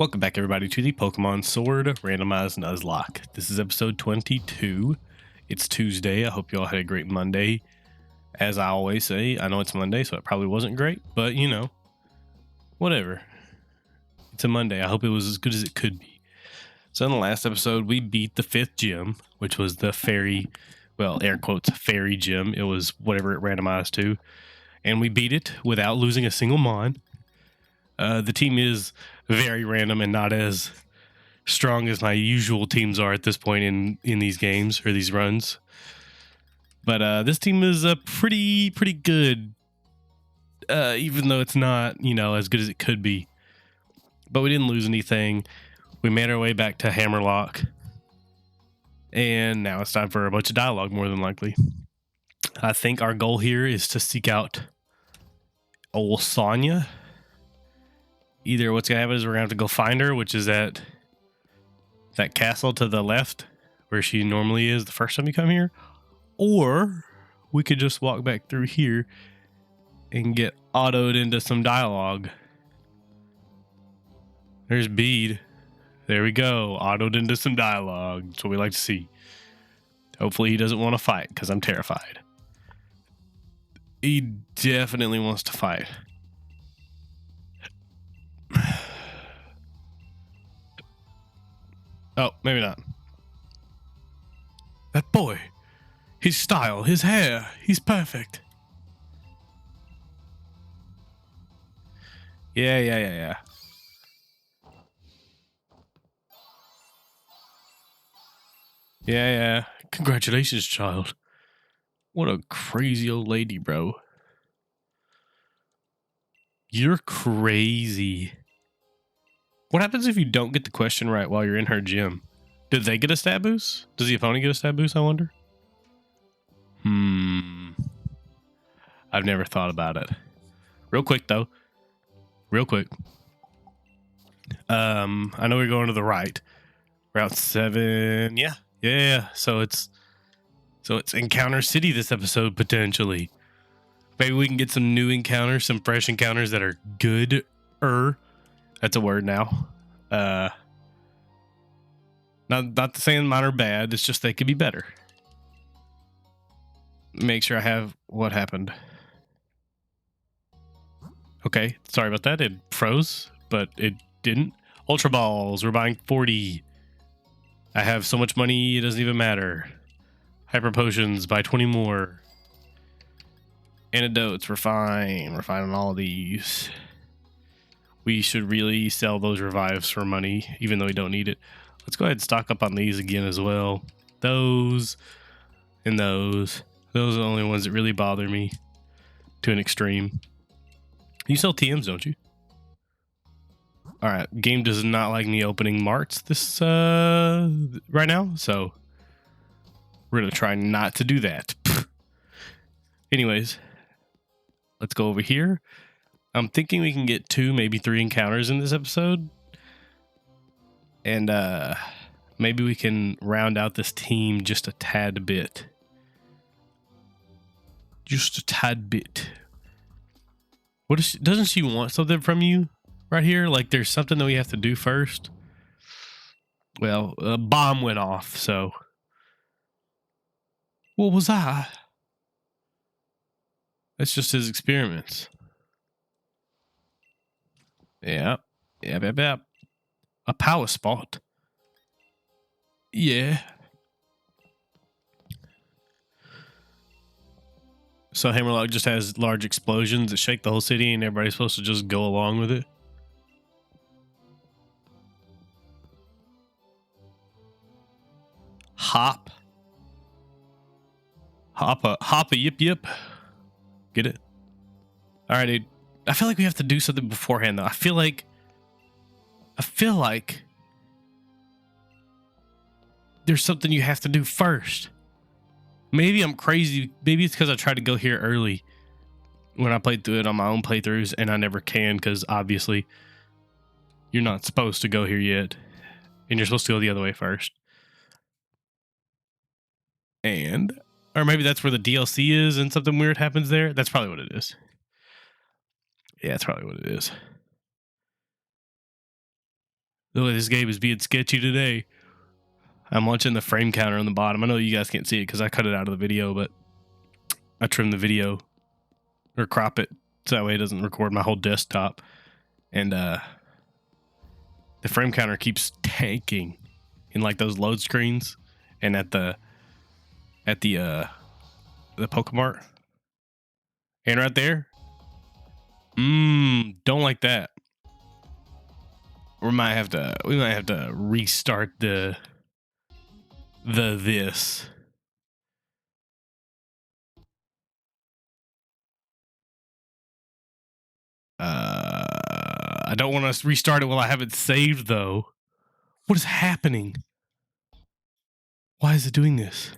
Welcome back, everybody, to the Pokemon Sword Randomized Nuzlocke. This is episode 22. It's Tuesday. I hope you all had a great Monday. As I always say, I know it's Monday, so it probably wasn't great, but you know, whatever. It's a Monday. I hope it was as good as it could be. So in the last episode, we beat the 5th gym, which was the fairy, well, air quotes, fairy gym. It was whatever it randomized to. And we beat it without losing a single Mon. The team is very random and not as strong as my usual teams are at this point in these games or these runs. But this team is pretty good, even though it's not, as good as it could be. But we didn't lose anything. We made our way back to Hammerlock. And now it's time for a bunch of dialogue, more than likely. I think our goal here is to seek out old Sonya. Either what's going to happen is we're going to have to go find her, which is at that castle to the left where she normally is the first time you come here. Or we could just walk back through here and get autoed into some dialogue. There's Bede. There we go. Autoed into some dialogue. That's what we like to see. Hopefully he doesn't want to fight because I'm terrified. He definitely wants to fight. Oh, maybe not. That boy. His style, his hair, he's perfect. Yeah. Yeah. Congratulations, child. What a crazy old lady, bro. You're crazy. What happens if you don't get the question right while you're in her gym? Did they get a stat boost? Does the opponent get a stat boost, I wonder? I've never thought about it. Real quick, though. Real quick. I know we're going to the right. Route 7. Yeah. So it's Encounter City this episode, potentially. Maybe we can get some new encounters, some fresh encounters that are good-er. That's a word now. Not saying mine are bad. It's just they could be better. Make sure I have what happened. Okay, sorry about that. It froze, but it didn't. Ultra Balls. We're buying 40. I have so much money, it doesn't even matter. Hyper Potions. Buy 20 more. Antidotes. We're fine. We're fine on all of these. We should really sell those revives for money, even though we don't need it. Let's go ahead and stock up on these again as well. Those and those. Those are the only ones that really bother me to an extreme. You sell TMs, don't you? All right. Game does not like me opening marts this right now, so we're going to try not to do that. Anyways, let's go over here. I'm thinking we can get 2, maybe 3 encounters in this episode. And maybe we can round out this team just a tad bit. Just a tad bit. What is doesn't she want something from you right here? Like there's something that we have to do first. Well, a bomb went off, so. What was that? That's just his experiments. Yep. A power spot. Yeah. So Hammerlock just has large explosions that shake the whole city and everybody's supposed to just go along with it. Hoppa yip. Get it? All right, dude. I feel like we have to do something beforehand, though. I feel like there's something you have to do first. Maybe I'm crazy. Maybe it's because I tried to go here early when I played through it on my own playthroughs, and I never can because obviously you're not supposed to go here yet, and you're supposed to go the other way first. Or maybe that's where the DLC is and something weird happens there. That's probably what it is. Yeah, that's probably what it is. Oh, this game is being sketchy today. I'm watching the frame counter on the bottom. I know you guys can't see it because I cut it out of the video, but I trimmed the video or crop it so that way it doesn't record my whole desktop. And the frame counter keeps tanking in like those load screens and at the Pokemart. And right there. Don't like that. We might have to restart this. I don't want to restart it while I have it saved though. What is happening? Why is it doing this?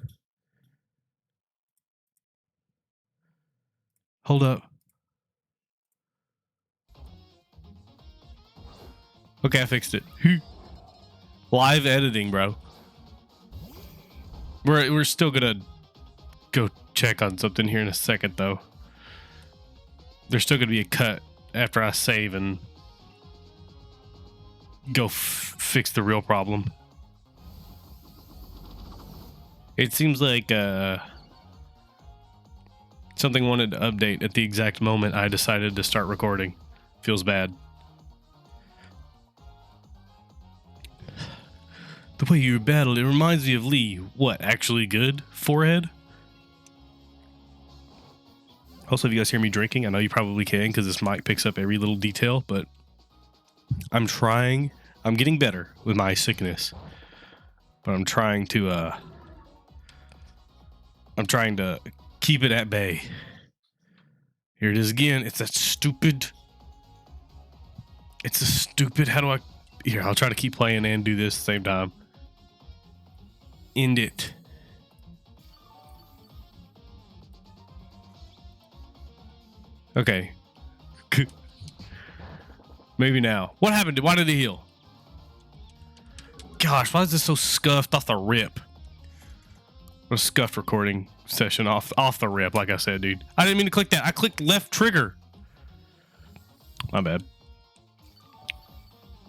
Hold up. Okay, I fixed it. Live editing, bro. We're still gonna go check on something here in a second, though. There's still gonna be a cut after I save and go fix the real problem. It seems like something wanted to update at the exact moment I decided to start recording. Feels bad. The way you battle, it reminds me of Lee. What, actually good? Forehead? Also, if you guys hear me drinking, I know you probably can because this mic picks up every little detail, but I'm trying. I'm getting better with my sickness, but I'm trying to keep it at bay. Here it is again. It's a stupid, how do I, here, I'll try to keep playing and do this at the same time. End it. Okay. Maybe now. What happened? Why did it heal? Gosh, why is this so scuffed off the rip? A scuffed recording session off the rip, like I said, dude. I didn't mean to click that. I clicked left trigger. My bad.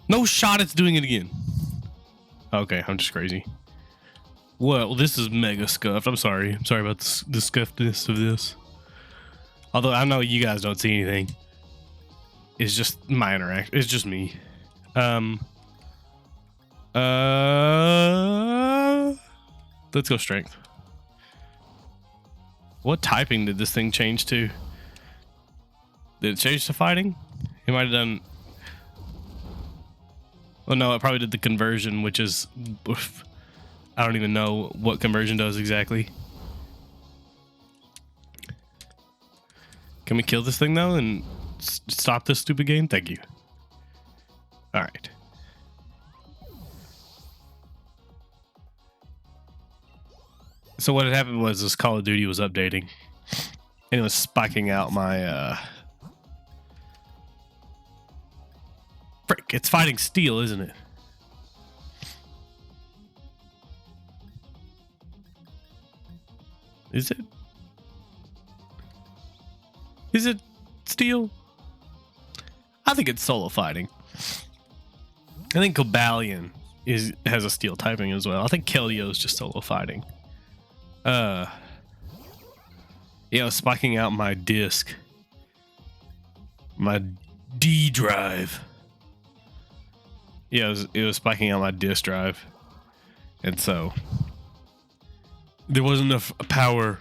No shot it's doing it again. Okay, I'm just crazy. Well, this is mega scuffed. I'm sorry. I'm sorry about the scuffedness of this. Although I know you guys don't see anything. It's just my interaction. It's just me. Let's go strength. What typing did this thing change to? Did it change to fighting? It might have done. Oh no, it probably did the conversion, which is, I don't even know what conversion does exactly. Can we kill this thing though and stop this stupid game? Thank you. All right. So what had happened was this Call of Duty was updating and it was spiking out my frick, it's fighting steel, isn't it? Is it? Is it steel? I think it's solo fighting. I think Cobalion has a steel typing as well. I think Keldeo is just solo fighting. Yeah, it was spiking out my disc. My D drive. Yeah, it was spiking out my disk drive. And so there wasn't enough power.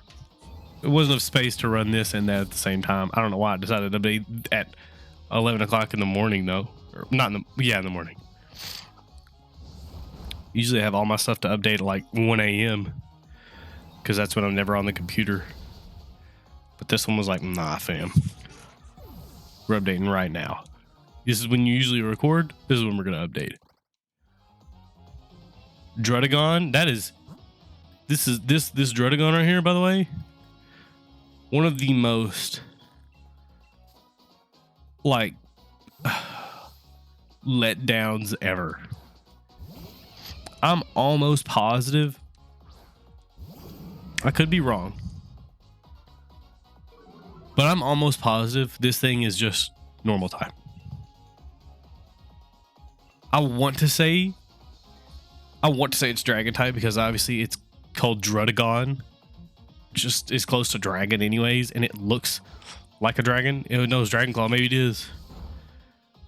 There wasn't enough space to run this and that at the same time. I don't know why I decided to be at 11 o'clock in the morning though. Or not in the morning. Usually I have all my stuff to update at like 1 a.m. because that's when I'm never on the computer. But this one was like, nah, fam. We're updating right now. This is when you usually record. This is when we're gonna update. Drudagon, this Drudagon right here, by the way. One of the most like letdowns ever. I'm almost positive. I could be wrong. But I'm almost positive this thing is just normal time. I want to say it's dragon type because obviously it's called Drudagon. Just is close to dragon anyways, and it looks like a dragon. It knows dragon claw, maybe it is.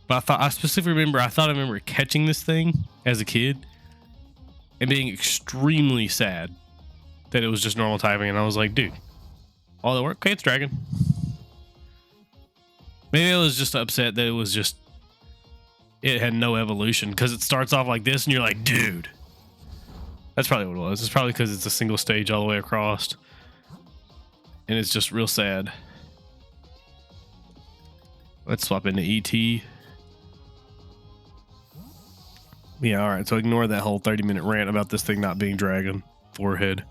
But I specifically remember, I remember catching this thing as a kid and being extremely sad that it was just normal typing, and I was like, dude, all that work, okay, it's dragon. Maybe I was just upset that it had no evolution, because it starts off like this and you're like, dude. That's probably what it was. It's probably because it's a single stage all the way across. And it's just real sad. Let's swap into ET. Yeah, alright, so ignore that whole 30-minute rant about this thing not being dragon. Forehead.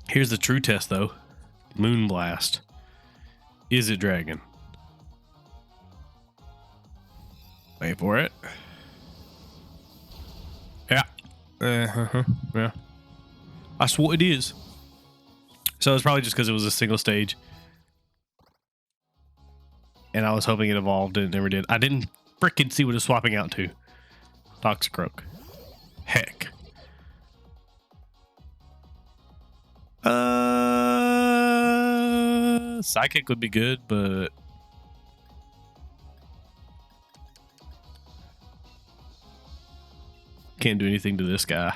Here's the true test, though. Moonblast. Is it dragon? Wait for it. Yeah. Yeah. I swore it is. So it's probably just because it was a single stage. And I was hoping it evolved and it never did. I didn't frickin' see what it was swapping out to. Toxicroak. Heck. Psychic would be good, but can't do anything to this guy.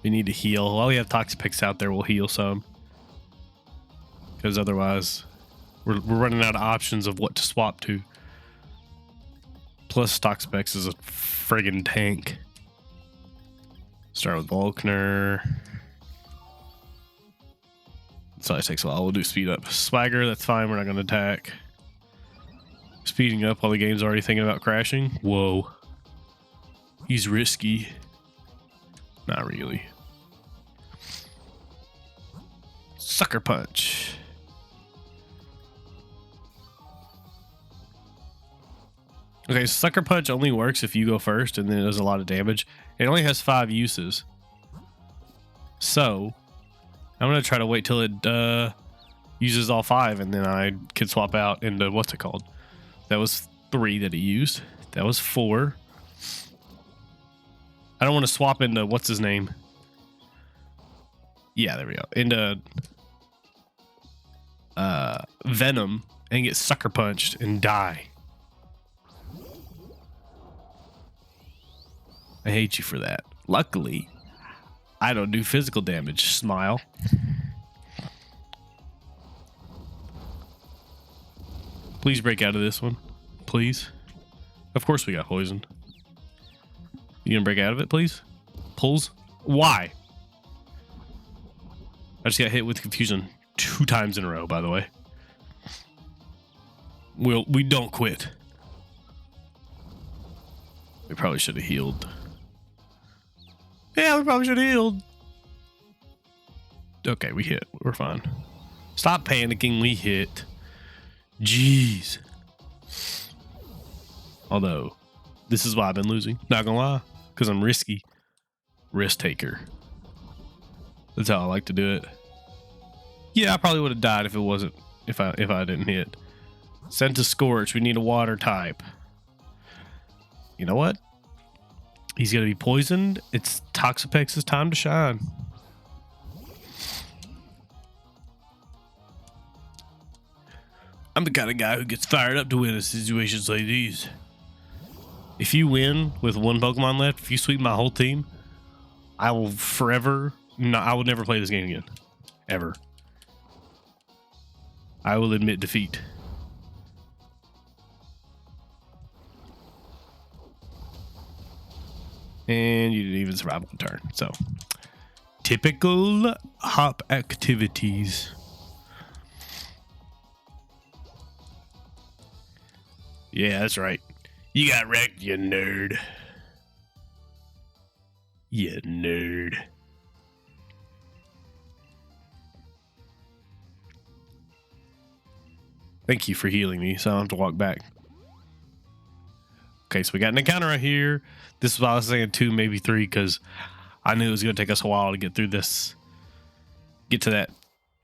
We need to heal. While we have Toxapex out there, we'll heal some. Because otherwise, we're running out of options of what to swap to. Plus, Toxapex is a friggin' tank. Start with Volkner. So it takes a while. We'll do speed up. Swagger, that's fine. We're not going to attack. Speeding up while the game's already thinking about crashing. Whoa. He's risky. Not really. Sucker Punch. Okay, Sucker Punch only works if you go first and then it does a lot of damage. It only has 5 uses. So, I'm going to try to wait till it uses all 5 and then I can swap out into, what's it called? That was 3 that he used. That was 4. I don't want to swap into, what's his name? Yeah, there we go. Into Venom and get Sucker Punched and die. I hate you for that. Luckily, I don't do physical damage. Smile. Please break out of this one. Please. Of course we got poison. You gonna break out of it, please? Pulls? Why? I just got hit with confusion 2 times in a row, by the way. We don't quit. We probably should have healed. Yeah, we probably should have healed. Okay, we hit. We're fine. Stop panicking. We hit. Jeez. Although, this is why I've been losing. Not gonna lie. Because I'm risky. Risk taker. That's how I like to do it. Yeah, I probably would have died if it wasn't. If I didn't hit. Sent to Scorch. We need a water type. You know what? He's going to be poisoned. It's Toxapex's time to shine. I'm the kind of guy who gets fired up to win in situations like these. If you win with 1 Pokemon left, if you sweep my whole team, I will forever... No, I will never play this game again. Ever. I will admit defeat. And you didn't even survive one turn. So, typical hop activities. Yeah, that's right. You got wrecked, you nerd. You nerd. Thank you for healing me, so I don't have to walk back. Okay, so we got an encounter right here. This is why I was saying 2, maybe 3, because I knew it was going to take us a while to get through this. Get to that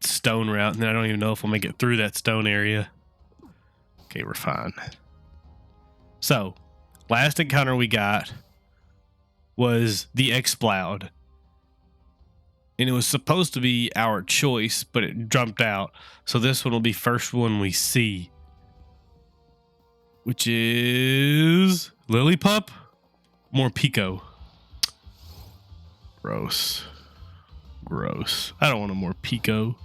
stone route, and then I don't even know if we'll make it through that stone area. Okay, we're fine. So, last encounter we got was the Exploud. And it was supposed to be our choice, but it jumped out. So this one will be first one we see. Which is Lillipup? More Pico. Gross. Gross. I don't want a more Pico.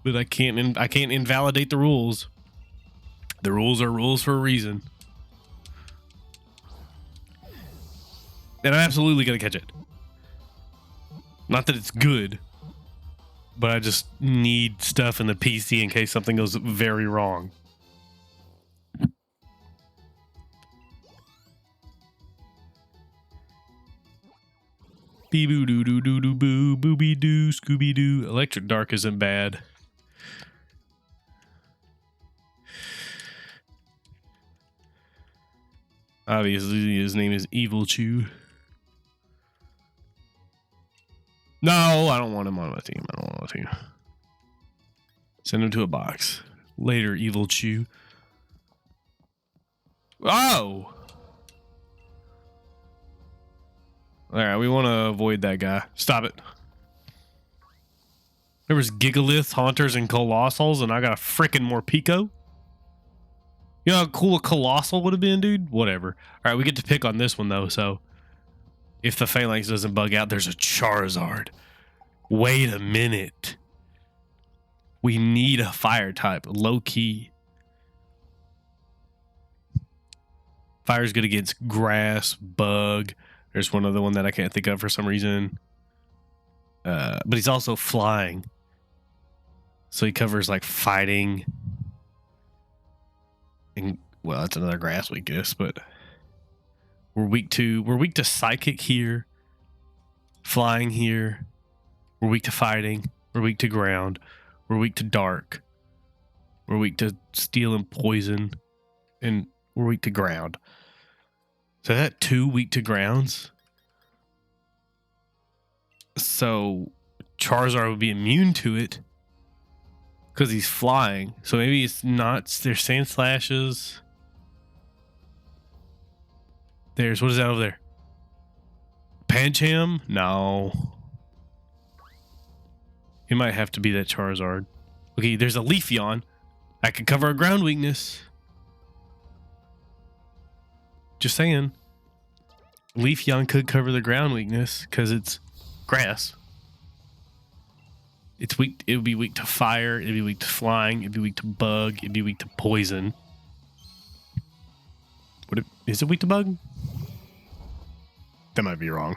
But I can't invalidate the rules. The rules are rules for a reason. And I'm absolutely going to catch it. Not that it's good, but I just need stuff in the PC in case something goes very wrong. Bee boo doo doo doo doo boo booby doo Scooby Doo. Electric Dark isn't bad. Obviously, his name is Evil Chew. No, I don't want him on my team. I don't want him on my team. Send him to a box. Later, Evil Chew. Oh! Alright, we want to avoid that guy. Stop it. There was Gigaliths, Haunters, and Colossals, and I got a freaking more Pico. You know how cool a Colossal would have been, dude? Whatever. Alright, we get to pick on this one, though, so... If the Phalanx doesn't bug out, there's a Charizard. Wait a minute. We need a fire type. Low key. Fire's good against grass, bug. There's one other one that I can't think of for some reason. But he's also flying. So he covers like fighting. And well, that's another grass weakness, but we're weak to psychic here. Flying here. We're weak to fighting. We're weak to ground. We're weak to dark. We're weak to steel and poison. And we're weak to ground. So that 2 weak to grounds. So Charizard would be immune to it. Because he's flying. So maybe it's not. There's Sand Slashes. What is that over there? Pancham? No. It might have to be that Charizard. Okay, there's a Leafeon. I could cover a ground weakness. Just saying. Leafeon could cover the ground weakness because it's grass. It's weak. It would be weak to fire. It'd be weak to flying. It'd be weak to bug. It'd be weak to poison. Is it weak to bug? That might be wrong.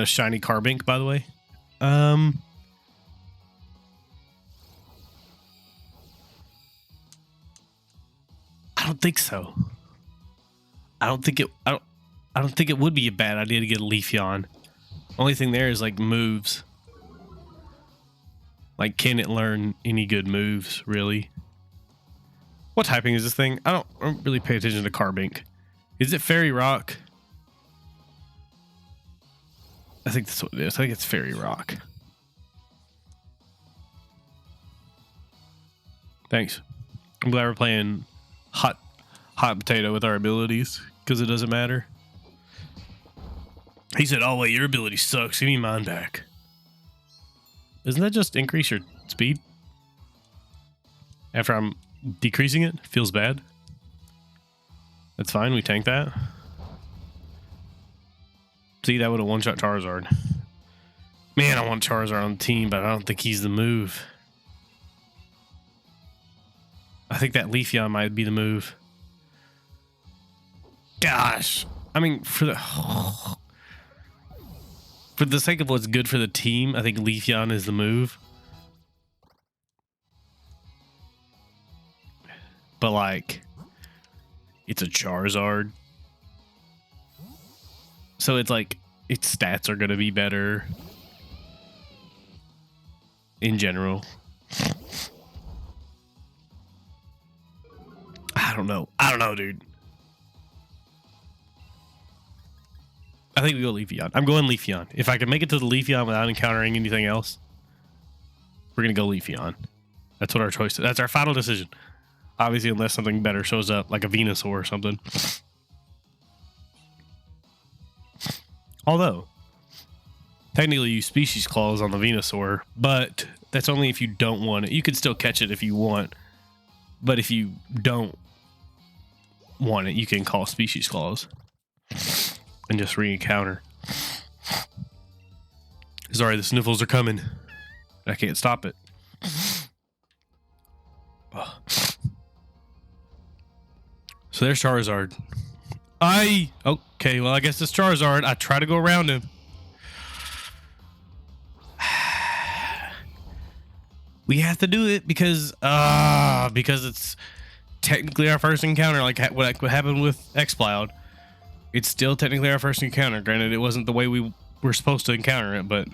Shiny Carbink, by the way. I don't think so. I don't think it would be a bad idea to get a Leafeon. Only thing there is like moves. Like, can it learn any good moves, really? What typing is this thing? I don't really pay attention to Carbink. Is it Fairy Rock? I think that's what it is. I think it's Fairy Rock. Thanks. I'm glad we're playing hot potato with our abilities because it doesn't matter. He said, "Oh wait, your ability sucks. Give me mine back." Isn't that just increase your speed? After I'm decreasing it, feels bad. That's fine. We tank that. See, that would have one-shot Charizard. Man, I want Charizard on the team, but I don't think he's the move. I think that Leafeon might be the move. Gosh. I mean, for the sake of what's good for the team, I think Leafeon is the move. But, like, it's a Charizard. So it's like, its stats are going to be better in general. I don't know, dude. I think we go Leafeon. I'm going Leafeon. If I can make it to the Leafeon without encountering anything else, we're going to go Leafeon. That's what our choice is. That's our final decision. Obviously, unless something better shows up, like a Venusaur or something. Although, technically you species clause on the Venusaur, but that's only if you don't want it. You can still catch it if you want, but if you don't want it, you can call species clause and just re-encounter. Sorry, the sniffles are coming. I can't stop it. Oh. So there's Charizard. Okay, well, I guess it's Charizard. I try to go around him. We have to do it because it's technically our first encounter, like what happened with X-Cloud. It's still technically our first encounter. Granted, it wasn't the way we were supposed to encounter it, but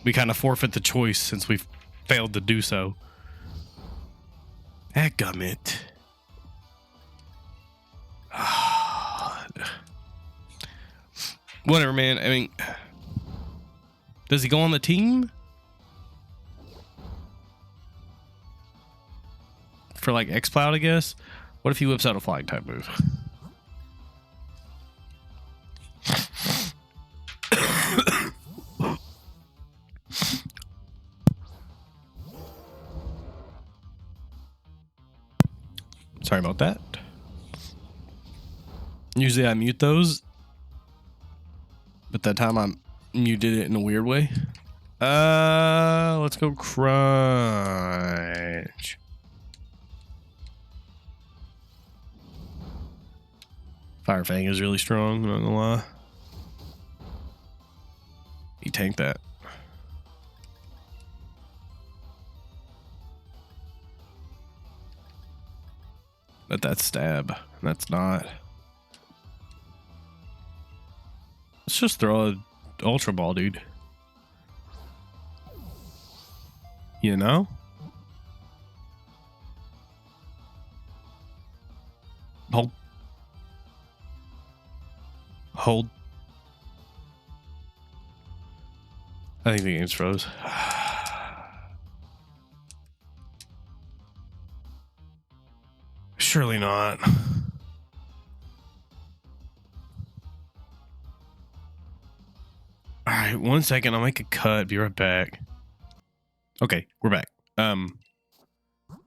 we kind of forfeit the choice since we've failed to do so. Dadgummit. Whatever, man. I mean, does he go on the team? For like X-Cloud, I guess? What if he whips out a flying type move? Sorry about that. Usually I mute those, but that time I muted it in a weird way. Let's go Crunch. Fire Fang is really strong, I'm not gonna lie. He tanked that. But that's stab. That's not. Let's just throw a Ultra Ball, dude. You know? Hold. Hold. I think the game's froze. Surely not. All right, 1 second. I'll make a cut. Be right back. Okay, we're back.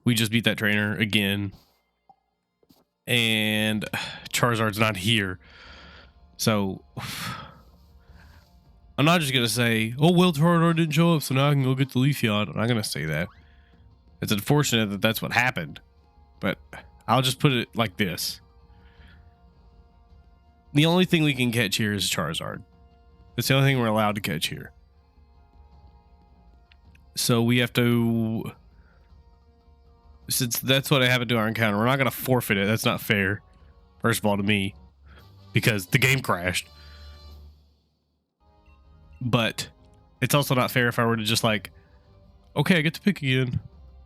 We just beat that trainer again, and Charizard's not here. So I'm not just gonna say, "Oh well, Charizard didn't show up, so now I can go get the Leafeon." I'm not gonna say that. It's unfortunate that that's what happened, but I'll just put it like this. The only thing we can catch here is Charizard. It's the only thing we're allowed to catch here. So we have to, since that's what happened to our encounter, we're not going to forfeit it. That's not fair, first of all, to me, because the game crashed. But it's also not fair if I were to just like, okay, I get to pick again.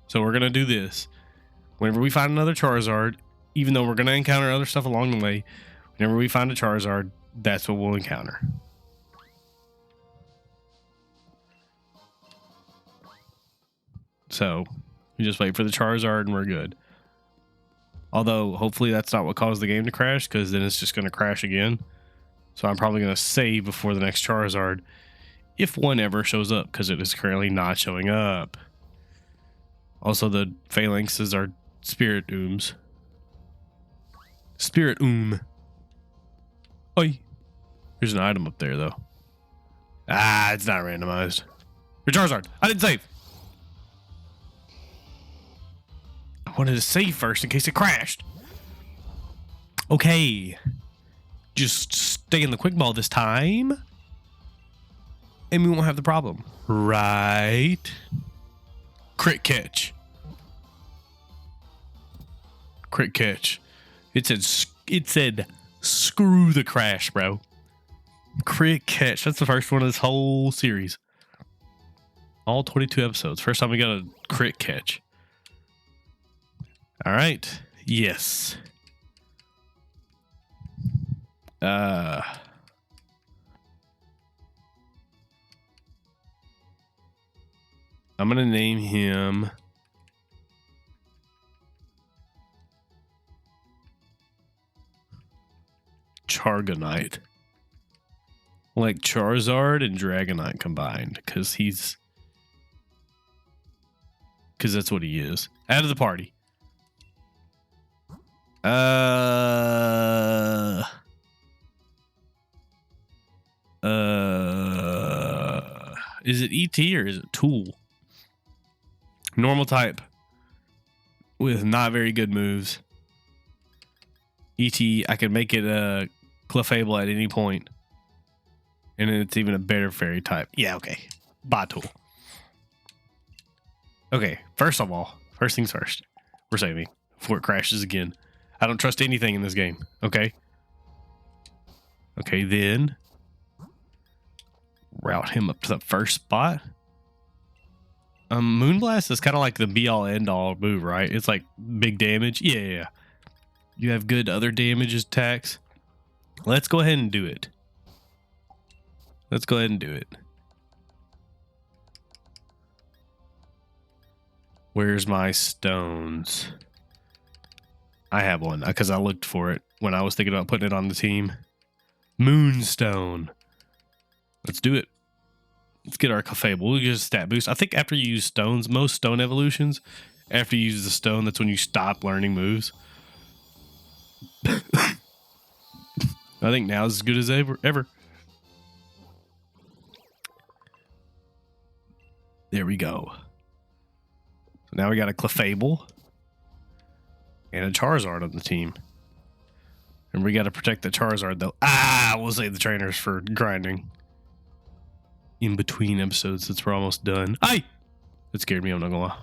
So we're going to do this. Whenever we find another Charizard, even though we're going to encounter other stuff along the way, whenever we find a Charizard, that's what we'll encounter. So we just wait for the Charizard and we're good. Although hopefully that's not what caused the game to crash, because then it's just going to crash again. So I'm probably going to save before the next Charizard, if one ever shows up, because it is currently not showing up. Also, the phalanxes are Spirit Ooms. Spirit Oom. Oi. There's an item up there, though. Ah, it's not randomized. Your Charizard. I didn't save. I wanted to save first in case it crashed. Okay. Just stay in the quick ball this time, and we won't have the problem. Right? Crit catch. Crit catch. It said screw the crash, bro. Crit catch. That's the first one of this whole series. All 22 episodes. First time we got a crit catch. All right. Yes. I'm gonna name him Chargonite. Like Charizard and Dragonite combined. Because that's what he is. Out of the party. Is it ET or is it Tool? Normal type with not very good moves. ET, I can make it a Clefable at any point. And then it's even a better fairy type. Yeah, okay. Bye, Tool. Okay, first things first. We're saving before it crashes again. I don't trust anything in this game, okay? Okay, then route him up to the first spot. Moonblast is kind of like the be-all, end-all move, right? It's like big damage. Yeah. You have good other damage attacks. Let's go ahead and do it. Where's my stones? I have one because I looked for it when I was thinking about putting it on the team. Moonstone. Let's do it. Let's get our Clefable. We'll get a stat boost. I think after you use stones, most stone evolutions, after you use the stone, that's when you stop learning moves. I think now is as good as ever. There we go. So now we got a Clefable and a Charizard on the team. And we got to protect the Charizard, though. We'll save the trainers for grinding. In between episodes, since we're almost done. That scared me, I'm not gonna lie.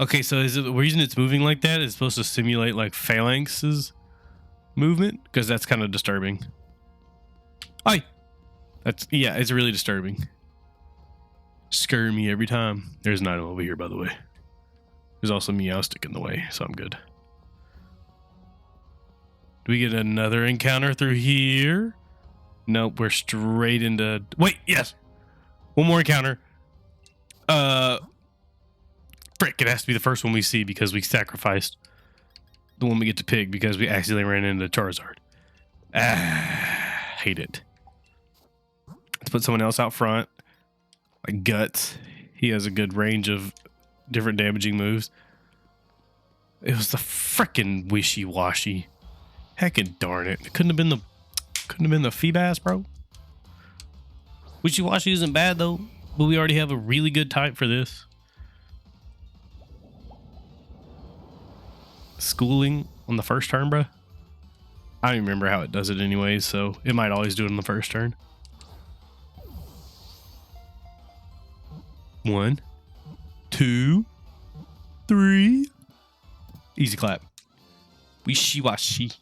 Okay, so is it the reason it's moving like that is supposed to simulate like Phalanx's movement? Because that's kind of disturbing. It's really disturbing. Scare me every time. There's an item over here, by the way. There's also Meowstic in the way, so I'm good. Do we get another encounter through here? Nope, we're straight into... Wait, yes! One more encounter. Frick, it has to be the first one we see because we sacrificed the one we get to pick because we accidentally ran into Charizard. Hate it. Let's put someone else out front. Like Guts. He has a good range of different damaging moves. It was the frickin' wishy-washy. Heckin' darn it. It couldn't have been the Feebas, bro. Wishy-washy isn't bad though, but we already have a really good type for this. Schooling on the first turn, bro. I don't even remember how it does it anyways, so it might always do it on the first turn. 1, 2, 3. Easy clap. Wishy-washy.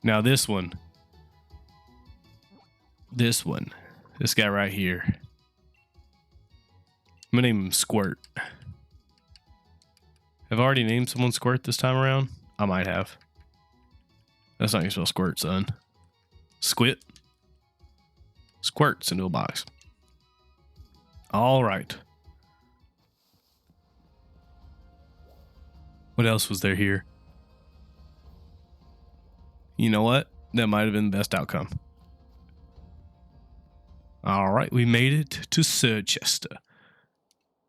Now this one. This guy right here. I'm gonna name him Squirt. Have I already named someone Squirt this time around? I might have. That's not how you spell squirt, son. Squit. Squirts into a box. All right. What else was there here? You know what? That might have been the best outcome. All right, we made it to Sirchester.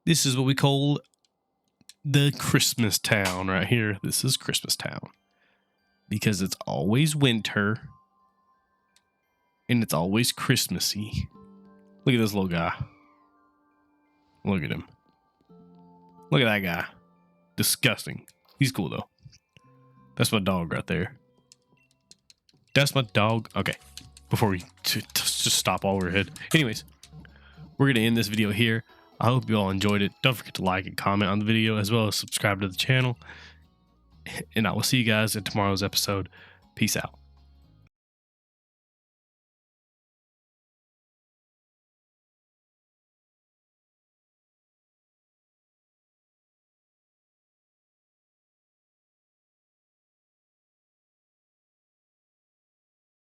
This is what we call the Christmas town right here. This is Christmas town. Because it's always winter. And it's always Christmassy. Look at this little guy. Look at him. Look at that guy. Disgusting. He's cool though. That's my dog right there. That's my dog. Okay. Before we just stop all overhead. Anyways, we're going to end this video here. I hope you all enjoyed it. Don't forget to like and comment on the video as well as subscribe to the channel. And I will see you guys in tomorrow's episode. Peace out.